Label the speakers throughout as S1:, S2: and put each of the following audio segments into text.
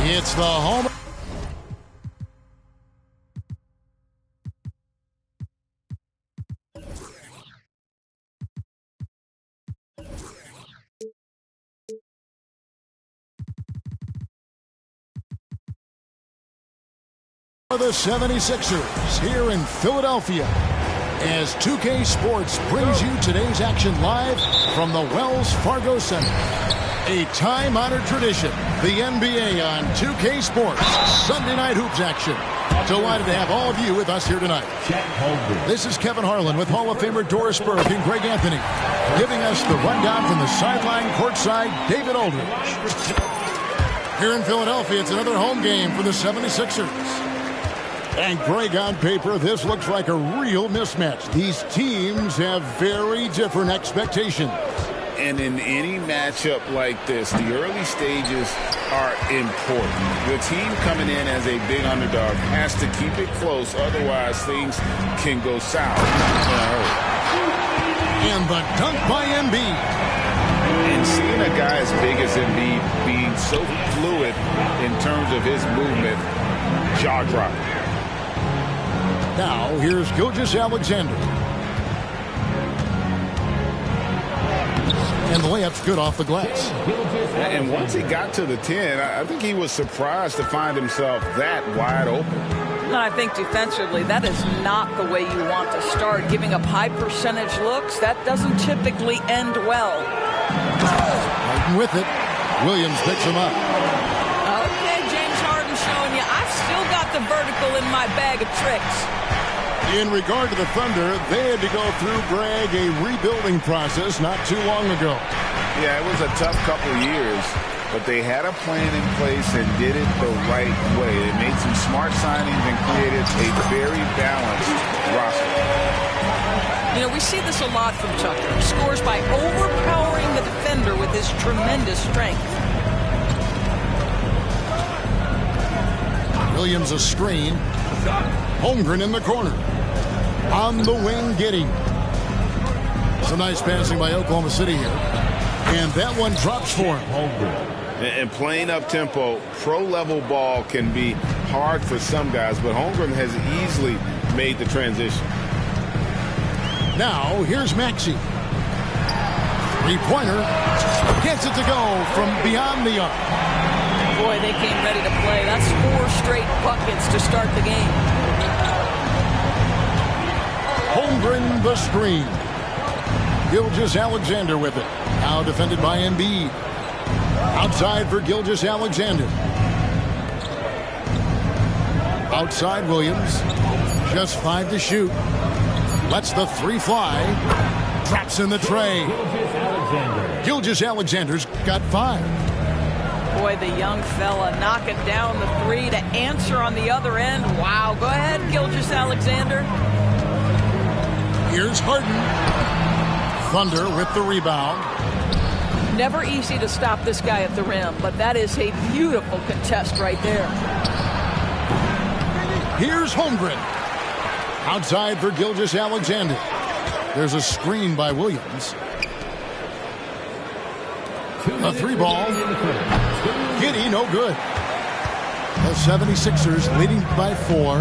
S1: It's the home. The 76ers here in Philadelphia as 2K Sports brings you today's action live from the Wells Fargo Center. A time-honored tradition, the NBA on 2K Sports Sunday Night Hoops action. Delighted to have all of you with us here tonight. This is Kevin Harlan with Hall of Famer Doris Burke and Greg Anthony, giving us the rundown from the sideline courtside, David Aldridge. Here in Philadelphia, it's another home game for the 76ers. And Greg, on paper, this looks like a real mismatch. These teams have very different expectations.
S2: And in any matchup like this, the early stages are important. The team coming in as a big underdog has to keep it close, otherwise things can go south in a hurry.
S1: And the dunk by Embiid.
S2: And seeing a guy as big as Embiid being so fluid in terms of his movement, jaw-dropping.
S1: Now, here's Gilgeous-Alexander. And the layup's good off the glass.
S2: And once he got to the 10, I think he was surprised to find himself that wide open.
S3: And I think defensively, that is not the way you want to start. Giving up high percentage looks, that doesn't typically end well.
S1: Right with it. Williams picks him up.
S3: Okay, James Harden showing you, I've still got the vertical in my bag of tricks.
S1: In regard to the Thunder, they had to go through, Greg, a rebuilding process not too long ago.
S2: Yeah, it was a tough couple years, but they had a plan in place and did it the right way. They made some smart signings and created a very balanced roster.
S3: You know, we see this a lot from Tucker. He scores by overpowering the defender with his tremendous strength.
S1: Williams a screen. Holmgren in the corner. On the wing, Giddey. Some nice passing by Oklahoma City here. And that one drops for him.
S2: And playing up-tempo, pro-level ball can be hard for some guys, but Holmgren has easily made the transition.
S1: Now, here's Maxey. Three-pointer. Gets it to go from beyond the arc.
S3: Boy, they came ready to play. That's 4 straight buckets to start the game.
S1: Holmgren the screen. Gilgeous-Alexander with it. Now defended by Embiid. Outside for Gilgeous-Alexander. Outside Williams. Just 5 to shoot. Lets the 3 fly. Drops in the tray. Gilgeous-Alexander's got 5.
S3: Boy, the young fella knocking down the 3 to answer on the other end. Wow, go ahead, Gilgeous-Alexander.
S1: Here's Harden. Thunder with the rebound.
S3: Never easy to stop this guy at the rim, but that is a beautiful contest right there.
S1: Here's Holmgren. Outside for Gilgeous-Alexander. There's a screen by Williams. A 3-ball. Giddey, no good. The 76ers leading by 4.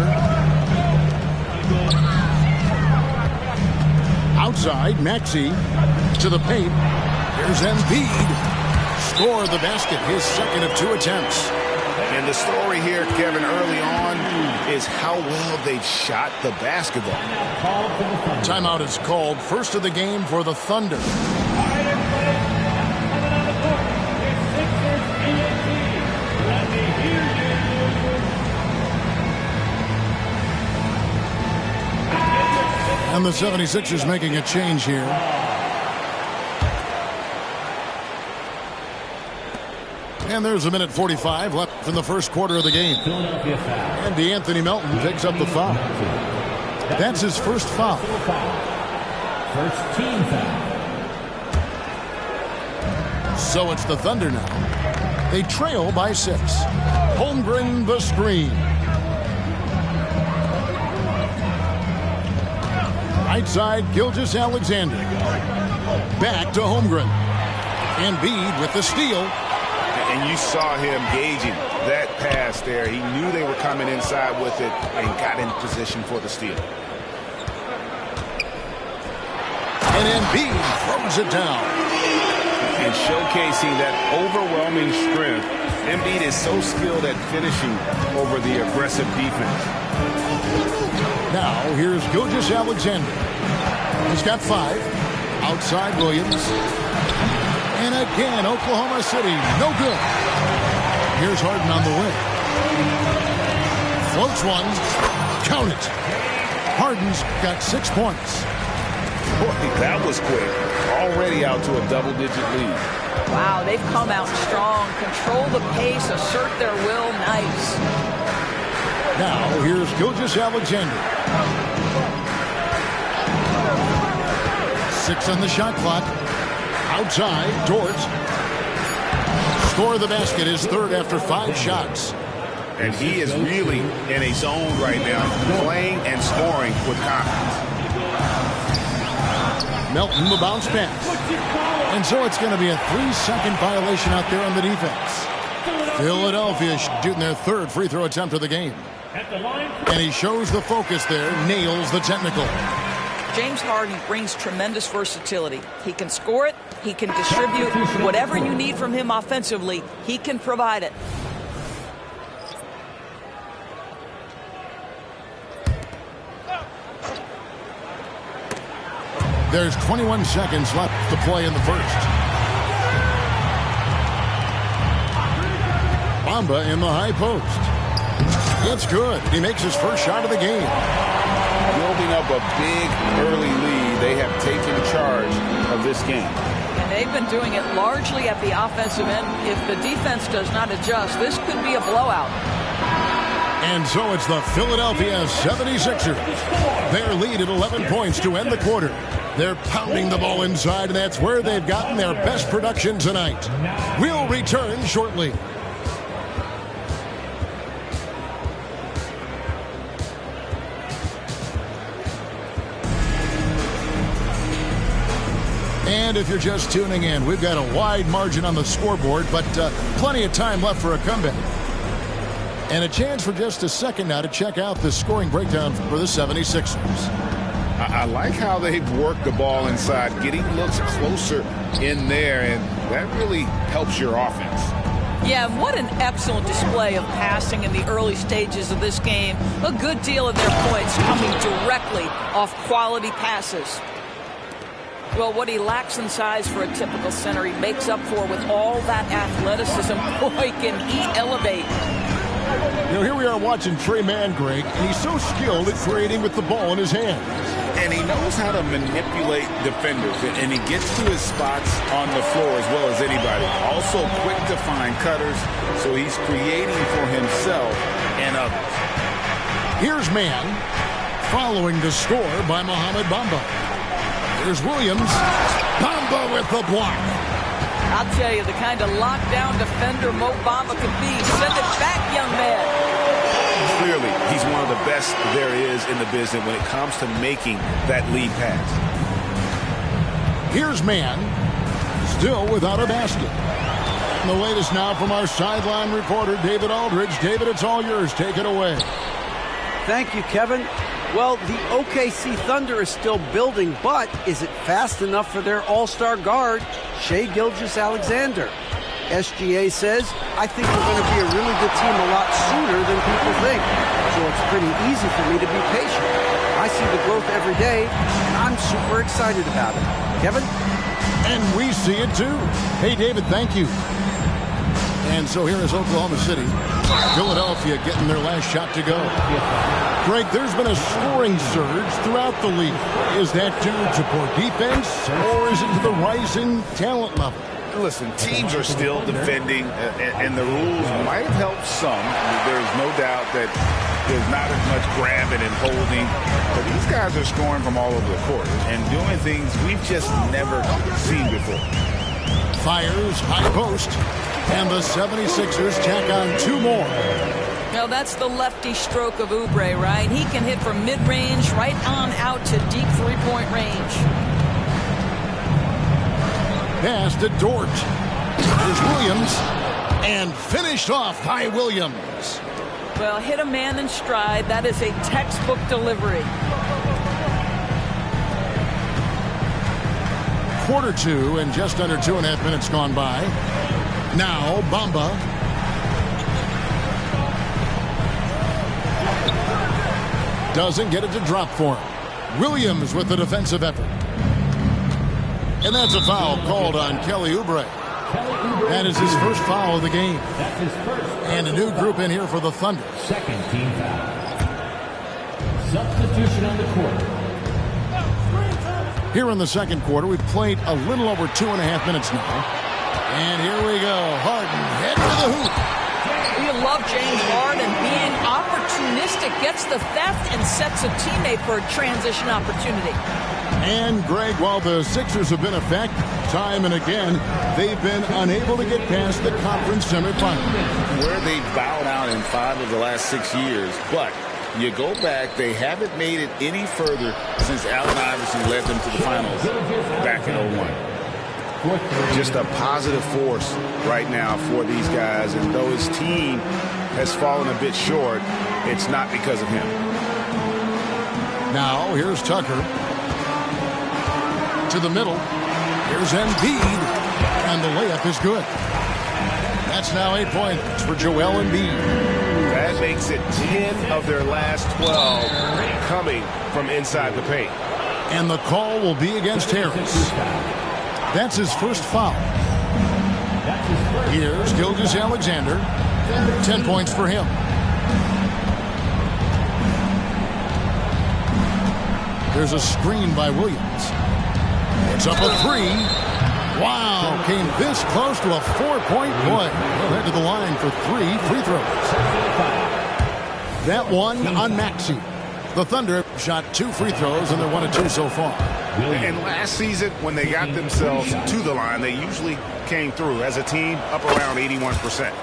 S1: Outside, Maxey to the paint. Here's Embiid. Score the basket, his second of 2 attempts.
S2: And the story here, Kevin, early on is how well they shot the basketball.
S1: Timeout is called. First of the game for the Thunder. And the 76ers making a change here. And there's a minute 45 left in the first quarter of the game. And DeAnthony Melton picks up the foul. That's his first foul.
S4: First team foul.
S1: So it's the Thunder now. They trail by 6. Holmgren the screen. Right side, Gilgeous-Alexander. Back to Holmgren. Embiid with the steal.
S2: And you saw him gauging that pass there. He knew they were coming inside with it and got in position for the steal.
S1: And Embiid throws it down.
S2: And showcasing that overwhelming strength, Embiid is so skilled at finishing over the aggressive defense.
S1: Now, here's Gilgeous-Alexander. He's got 5. Outside Williams. And again, Oklahoma City, no good. Here's Harden on the wing. Floats one. Count it. Harden's got 6 points.
S2: Boy, that was quick. Already out to a double-digit lead.
S3: Wow, they've come out strong. Control the pace, assert their will. Nice.
S1: Now, here's Gilgeous-Alexander. 6 on the shot clock. Outside, Dort. Score the basket, his 3rd after 5 shots.
S2: And he is really in a zone right now, playing and scoring with confidence.
S1: Melton, the bounce pass. And so it's going to be a 3-second violation out there on the defense. Philadelphia shooting their 3rd free throw attempt of the game. And he shows the focus there, nails the technical.
S3: James Harden brings tremendous versatility. He can score it, he can distribute. Whatever you need from him offensively, he can provide it.
S1: There's 21 seconds left to play in the first. Bamba in the high post. It's good. He makes his first shot of the game.
S2: Building up a big early lead, they have taken charge of this game.
S3: And they've been doing it largely at the offensive end. If the defense does not adjust, this could be a blowout.
S1: And so it's the Philadelphia 76ers. Their lead at 11 points to end the quarter. They're pounding the ball inside, and that's where they've gotten their best production tonight. We'll return shortly. And if you're just tuning in, we've got a wide margin on the scoreboard, but plenty of time left for a comeback. And a chance for just a second now to check out the scoring breakdown for the 76ers.
S2: I like how they've worked the ball inside, getting looks closer in there, and that really helps your offense.
S3: Yeah, what an excellent display of passing in the early stages of this game. A good deal of their points coming directly off quality passes. Well, what he lacks in size for a typical center, he makes up for with all that athleticism. Boy, can he elevate.
S1: You know, here we are watching Trey Mann, Greg, and he's so skilled at creating with the ball in his hands.
S2: And he knows how to manipulate defenders, and he gets to his spots on the floor as well as anybody. Also quick to find cutters, so he's creating for himself and others.
S1: Here's Mann, following the score by Mohamed Bamba. Here's Williams. Bamba with the block.
S3: I'll tell you, the kind of lockdown defender Mo Bamba could be. Send it back, young man.
S2: Clearly, he's one of the best there is in the business when it comes to making that lead pass.
S1: Here's Mann, still without a basket. And the latest now from our sideline reporter, David Aldridge. David, it's all yours. Take it away.
S5: Thank you, Kevin. Well, the OKC Thunder is still building, but is it fast enough for their all-star guard, Shai Gilgeous-Alexander? SGA says, I think we're going to be a really good team a lot sooner than people think. So it's pretty easy for me to be patient. I see the growth every day, and I'm super excited about it. Kevin?
S1: And we see it too. Hey, David, thank you. And so here is Oklahoma City. Philadelphia getting their last shot to go. Greg, there's been a scoring surge throughout the league. Is that due to poor defense, or is it to the rising talent level?
S2: Listen, teams are still defending, and the rules might help some. There's no doubt that there's not as much grabbing and holding. But these guys are scoring from all over the court and doing things we've just never seen before.
S1: Fires, high post, and the 76ers tack on 2 more.
S3: Now, that's the lefty stroke of Oubre, right? He can hit from mid-range right on out to deep three-point range.
S1: Pass to Dort. Here's Williams. And finished off by Williams.
S3: Well, hit a man in stride. That is a textbook delivery.
S1: Quarter two and just under 2.5 minutes gone by. Now Bamba. Doesn't get it to drop for him. Williams with the defensive effort. And that's a foul called on Kelly Oubre. That is his first foul of the game. And a new group in here for the Thunder.
S4: Second team foul. Substitution on the court.
S1: Here in the second quarter, we've played a little over 2.5 minutes now. And here we go. Harden head to the hoop.
S3: You love James Harden being opportunistic, gets the theft and sets a teammate for a transition opportunity.
S1: And Greg, while the Sixers have been a fact time and again, they've been unable to get past the conference semifinal.
S2: Where they bowed out in 5 of the last 6 years, but you go back, they haven't made it any further since Allen Iverson led them to the finals back in 01. Just a positive force right now for these guys, and though his team has fallen a bit short, it's not because of him.
S1: Now here's Tucker to the middle. Here's Embiid, and the layup is good. That's now 8 points for Joel Embiid.
S6: That makes it 10 of their last 12 coming from inside the paint.
S1: And the call will be against Harris. That's his first foul. Here's Gilgeous-Alexander. 10 points for him. There's a screen by Williams. It's up a three. Wow, came this close to a 4-point play. He'll head to the line for 3 free throws. That one on Maxey. The Thunder shot 2 free throws, and they're 1 of 2 so far.
S6: And last season, when they got themselves to the line, they usually came through as a team up around 81%.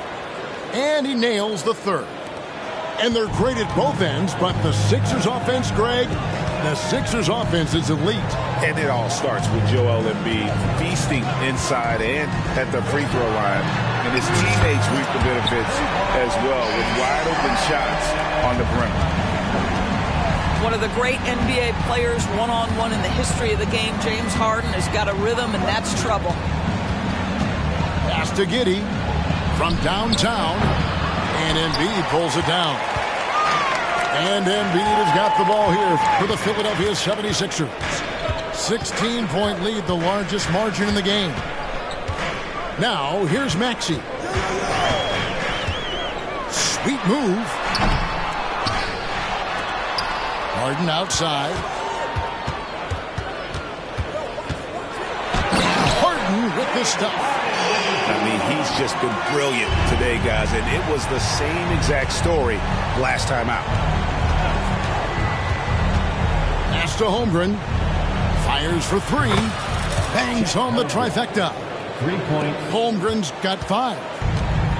S1: And he nails the third. And they're great at both ends, but the Sixers offense, Greg, the Sixers offense is elite.
S6: And it all starts with Joel Embiid feasting inside and at the free throw line. And his teammates reap the benefits as well with wide open shots on the perimeter.
S3: One of the great NBA players one-on-one in the history of the game, James Harden, has got a rhythm, and that's trouble.
S1: Pass to Giddey from downtown, and Embiid pulls it down. And Embiid has got the ball here for the Philadelphia 76ers. 16-point lead, the largest margin in the game. Now, here's Maxey. Sweet move. Harden outside. Harden with the stuff.
S6: I mean, he's just been brilliant today, guys, and it was the same exact story last time out.
S1: Pass to Holmgren. Fires for 3. Bangs home the trifecta.
S4: 3 points.
S1: Holmgren's got 5.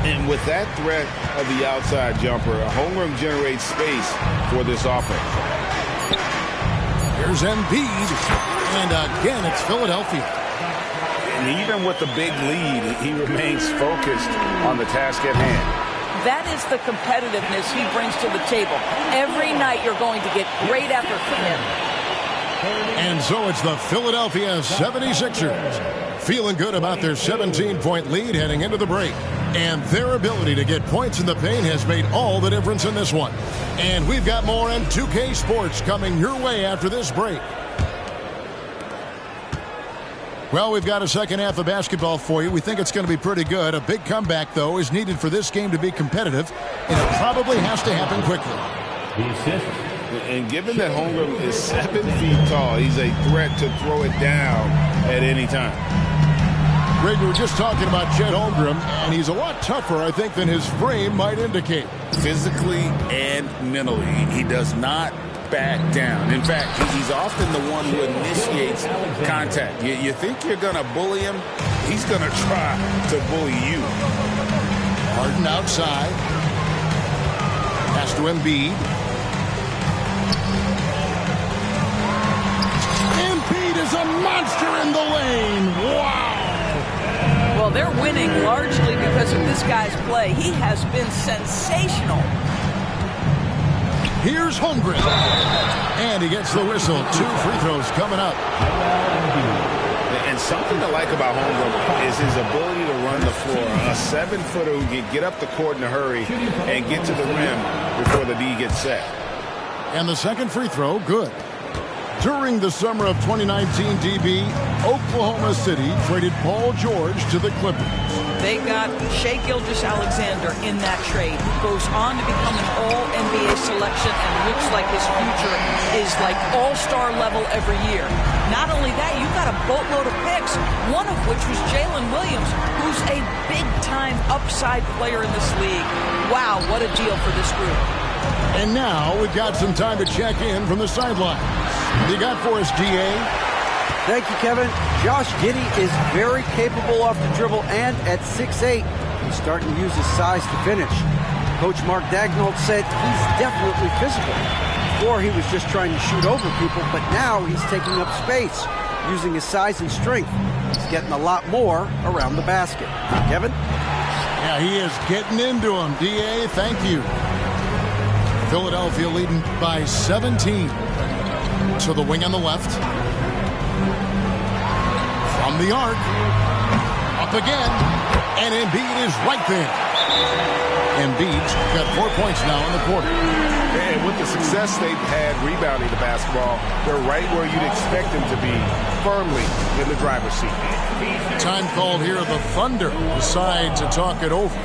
S2: And with that threat of the outside jumper, Holmgren generates space for this offense.
S1: Here's Embiid, and again it's Philadelphia.
S2: And even with the big lead, he remains focused on the task at hand.
S3: That is the competitiveness he brings to the table. Every night you're going to get great effort from him.
S1: And so it's the Philadelphia 76ers feeling good about their 17-point lead heading into the break. And their ability to get points in the paint has made all the difference in this one. And we've got more on 2K Sports coming your way after this break. Well, we've got a second half of basketball for you. We think it's going to be pretty good. A big comeback, though, is needed for this game to be competitive, and it probably has to happen quickly.
S4: The assist.
S2: And given that Holmgren is 7 feet tall, he's a threat to throw it down at any time.
S1: Greg, we were just talking about Chet Holmgren, and he's a lot tougher, I think, than his frame might indicate.
S2: Physically and mentally, he does not back down. In fact, he's often the one who initiates contact. You think you're going to bully him? He's going to try to bully you.
S1: Harden outside. Pass to Embiid. Embiid is a monster in the lane. Wow.
S3: Well, they're winning largely because because of this guy's play. He has been sensational.
S1: Here's Holmgren. And he gets the whistle. 2 free throws coming up.
S6: And something to like about Holmgren is his ability to run the floor. A 7-footer who can get up the court in a hurry and get to the rim before the D gets set.
S1: And the second free throw, good. During the summer of 2019, DB, Oklahoma City traded Paul George to the Clippers.
S3: They got Shai Gilgeous-Alexander in that trade, who goes on to become an All-NBA selection and looks like his future is like all-star level every year. Not only that, you got a boatload of picks, one of which was Jalen Williams, who's a big-time upside player in this league. Wow, what a deal for this group.
S1: And now we've got some time to check in from the sidelines. What do you got for us, GA?
S5: Thank you, Kevin. Josh Giddey is very capable off the dribble, and at 6'8", he's starting to use his size to finish. Coach Mark Daigneault said he's definitely physical. Before, he was just trying to shoot over people, but now he's taking up space, using his size and strength. He's getting a lot more around the basket. Kevin?
S1: Yeah, he is getting into him. DA, thank you. Philadelphia leading by 17. To the wing on the left. From the arc. Up again. And Embiid is right there. Embiid's got 4 points now in the quarter.
S6: And with the success they've had rebounding the basketball, they're right where you'd expect them to be, firmly in the driver's seat.
S1: Time called here. The Thunder decide to talk it over.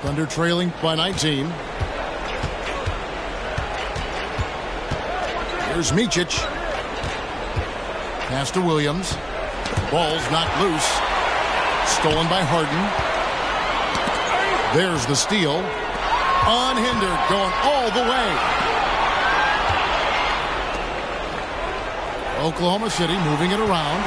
S1: Thunder trailing by 19. Here's Micic. Pass to Williams. Ball's knocked loose. Stolen by Harden. There's the steal. Unhindered, going all the way. Oklahoma City moving it around.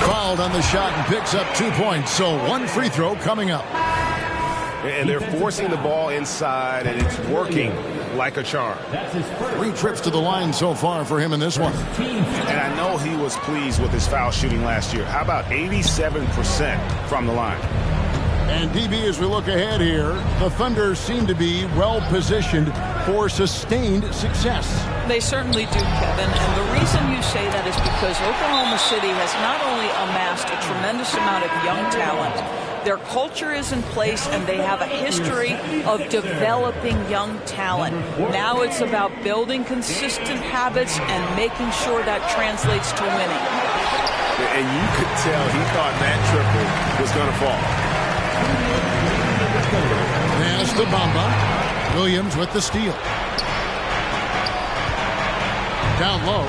S1: Fouled on the shot and picks up 2 points. So 1 free throw coming up.
S6: And they're forcing the ball inside, and it's working like a charm.
S1: 3 trips to the line so far for him in this one.
S6: And I know he was pleased with his foul shooting last year. How about 87% from the line?
S1: And DB, as we look ahead here, the Thunder seem to be well positioned for sustained success.
S3: They certainly do, Kevin. And the reason you say that is because Oklahoma City has not only amassed a tremendous amount of young talent, their culture is in place, and they have a history of developing young talent. Now it's about building consistent habits and making sure that translates to winning.
S6: And you could tell he thought that triple was going to fall.
S1: Pass to Bamba. Williams with the steal. Down low.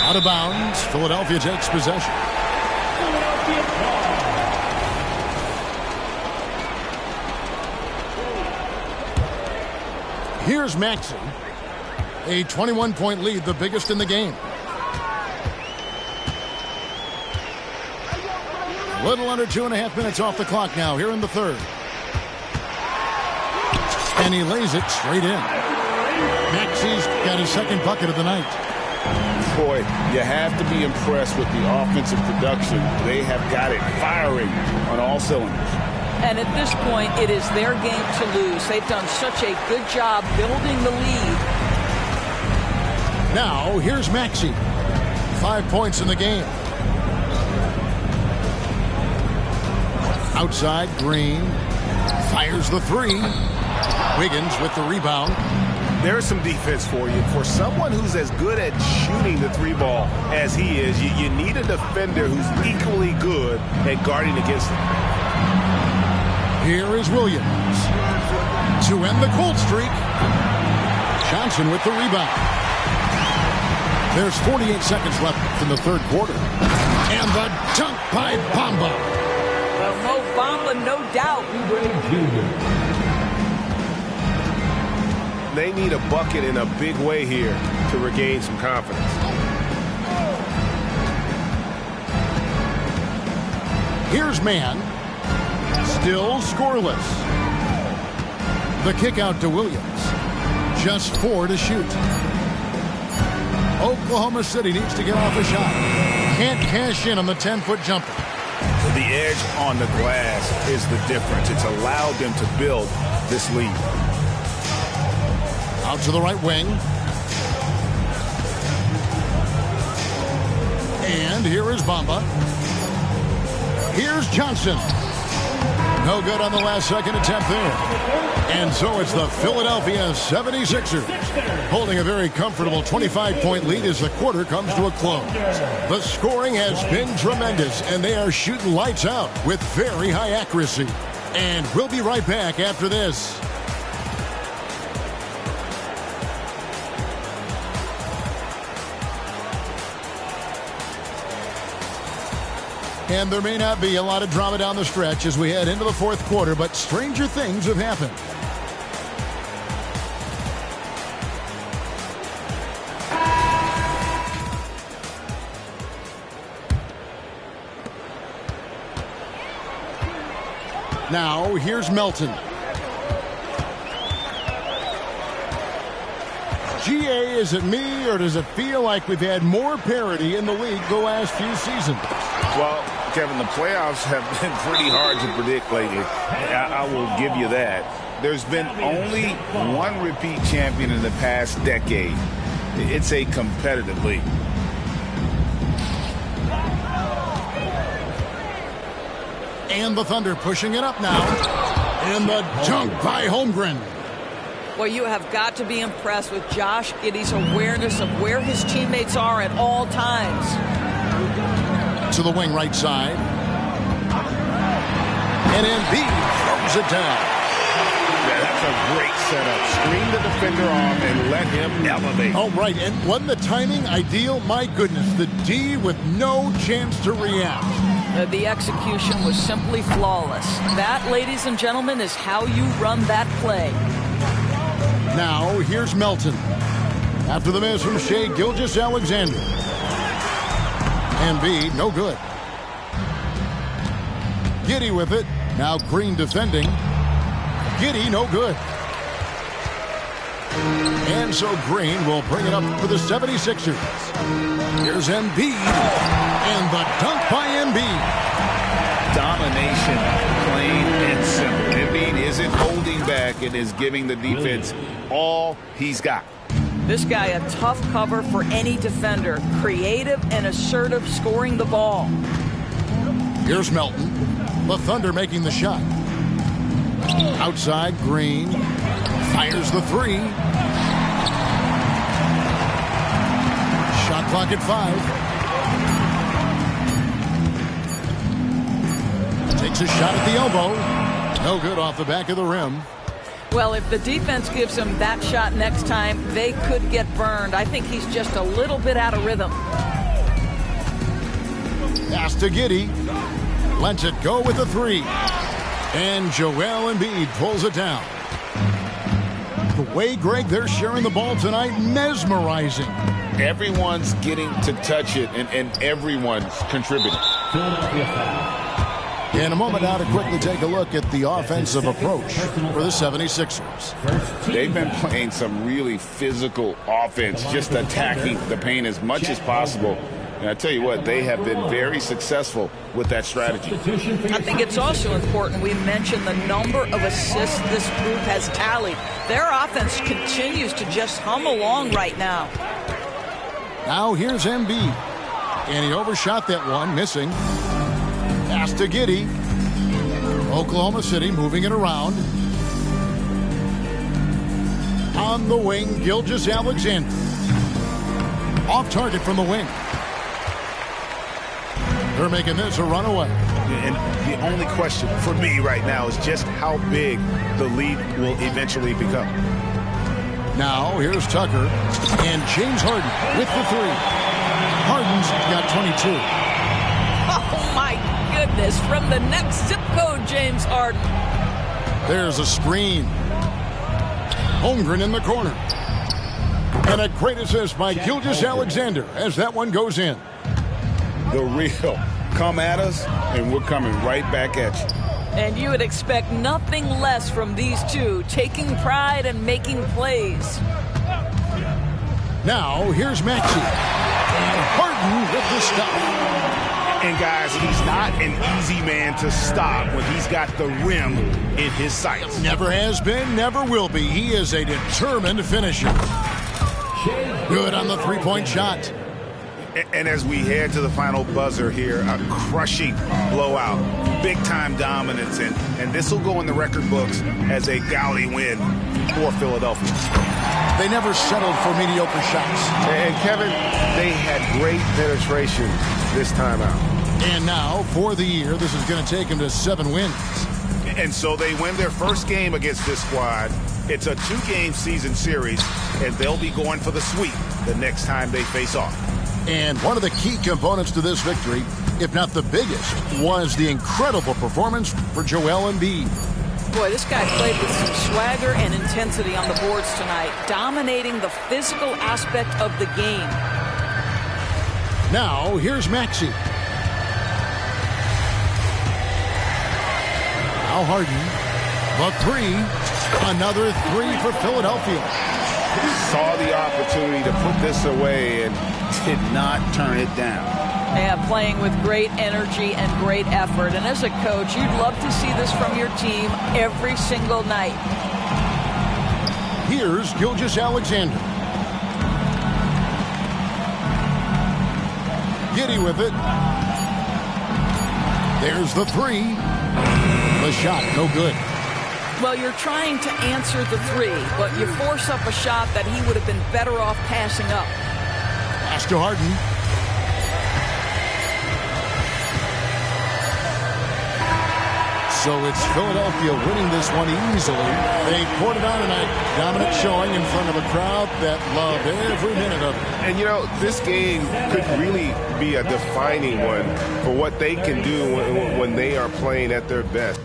S1: Out of bounds. Philadelphia takes possession. Here's Maxey. A 21-point lead, the biggest in the game. A little under 2.5 minutes off the clock now here in the third. And he lays it straight in. Maxey's got his second bucket of the night.
S6: Boy, you have to be impressed with the offensive production. They have got it firing on all cylinders.
S3: And at this point, it is their game to lose. They've done such a good job building the lead.
S1: Now, here's Maxey. 5 points in the game. Outside, Green fires the three. Wiggins with the rebound.
S6: There's some defense for you. For someone who's as good at shooting the three ball as he is, you need a defender who's equally good at guarding against him.
S1: Here is Williams to end the cold streak. Johnson with the rebound. There's 48 seconds left in the third quarter. And the dunk by Bamba.
S3: Well, Mo Bamba, no doubt.
S7: They need a bucket in a big way here to regain some confidence.
S1: Here's Mann. Still scoreless. The kick out to Williams. Just 4 to shoot. Oklahoma City needs to get off a shot. Can't cash in on the 10-foot jumper.
S6: The edge on the glass is the difference. It's allowed them to build this lead.
S1: Out to the right wing. And here is Bamba. Here's Johnson. No good on the last second attempt there. And so it's the Philadelphia 76ers holding a very comfortable 25-point lead as the quarter comes to a close. The scoring has been tremendous, and they are shooting lights out with very high accuracy. And we'll be right back after this. And there may not be a lot of drama down the stretch as we head into the fourth quarter, but stranger things have happened. Now, here's Melton. GA, is it me, or does it feel like we've had more parity in the league the last few seasons?
S6: Well, Kevin, the playoffs have been pretty hard to predict lately. I will give you that. There's been only one repeat champion in the past decade. It's a competitive league.
S1: And the Thunder pushing it up now. And the dunk by Holmgren.
S3: Well, you have got to be impressed with Josh Giddey's awareness of where his teammates are at all times.
S1: To the wing right side. And Embiid throws it down.
S6: Yeah, that's a great setup. Screen the defender off and let him elevate.
S1: Oh, right. And wasn't the timing ideal? My goodness, the D with no chance to react.
S3: The execution was simply flawless. That, ladies and gentlemen, is how you run that play.
S1: Now, here's Melton. After the miss from Shai Gilgeous-Alexander. Embiid, no good. Giddey with it. Now Green defending. Giddey, no good. And so Green will bring it up for the 76ers. Here's Embiid. And the dunk by Embiid.
S6: Domination, plain and simple. Embiid isn't holding back and is giving the defense all he's got.
S3: This guy, a tough cover for any defender. Creative and assertive scoring the ball.
S1: Here's Melton. The Thunder making the shot. Outside, Green. Fires the three. Shot clock at 5. Takes a shot at the elbow. No good off the back of the rim.
S3: Well, if the defense gives him that shot next time, they could get burned. I think he's just a little bit out of rhythm.
S1: Pass to Giddey. Lets it go with the three. And Joel Embiid pulls it down. The way, Greg, they're sharing the ball tonight, mesmerizing.
S6: Everyone's getting to touch it, and everyone's contributing.
S1: In a moment now to quickly take a look at the offensive approach for the 76ers.
S6: They've been playing some really physical offense, just attacking the paint as much as possible. And I tell you what, they have been very successful with that strategy.
S3: I think it's also important we mention the number of assists this group has tallied. Their offense continues to just hum along right now.
S1: Now here's Embiid. And he overshot that one, missing. Pass to Giddey. Oklahoma City moving it around. On the wing, Gilgeous-Alexander. Off target from the wing. They're making this a runaway.
S7: And the only question for me right now is just how big the lead will eventually become.
S1: Now, here's Tucker and James Harden with the three. Harden's got 22.
S3: Oh, my goodness. From the next zip code, James Harden.
S1: There's a screen. Holmgren in the corner. And a great assist by Gilgeous-Alexander as that one goes in.
S2: The real come at us, and we're coming right back at you.
S3: And you would expect nothing less from these two, taking pride and making plays.
S1: Now, here's Maxey. And Harden with the stop.
S7: And, guys, he's not an easy man to stop when he's got the rim in his sights.
S1: Never has been, never will be. He is a determined finisher. Good on the three-point shot.
S7: And as we head to the final buzzer here, a crushing blowout, big-time dominance, and this will go in the record books as a gaudy win for Philadelphia.
S1: They never settled for mediocre shots.
S7: And, Kevin, they had great penetration this time out.
S1: And now, for the year, this is going to take them to 7 wins.
S7: And so they win their first game against this squad. It's a 2-game season series, and they'll be going for the sweep the next time they face off.
S1: And one of the key components to this victory, if not the biggest, was the incredible performance for Joel Embiid.
S3: Boy, this guy played with some swagger and intensity on the boards tonight, dominating the physical aspect of the game.
S1: Now, here's Maxey. Now Harden. The three. Another three for Philadelphia.
S2: Saw the opportunity to put this away and did not turn it down.
S3: Yeah, playing with great energy and great effort. And as a coach, you'd love to see this from your team every single night.
S1: Here's Gilgeous-Alexander. Giddy with it. There's the three. The shot, no good.
S3: Well, you're trying to answer the three, but you force up a shot that he would have been better off passing up.
S1: Pass to Harden. So it's Philadelphia winning this one easily. They poured it on tonight. Dominant showing in front of a crowd that loved every minute of it.
S7: And, you know, this game could really be a defining one for what they can do when they are playing at their best.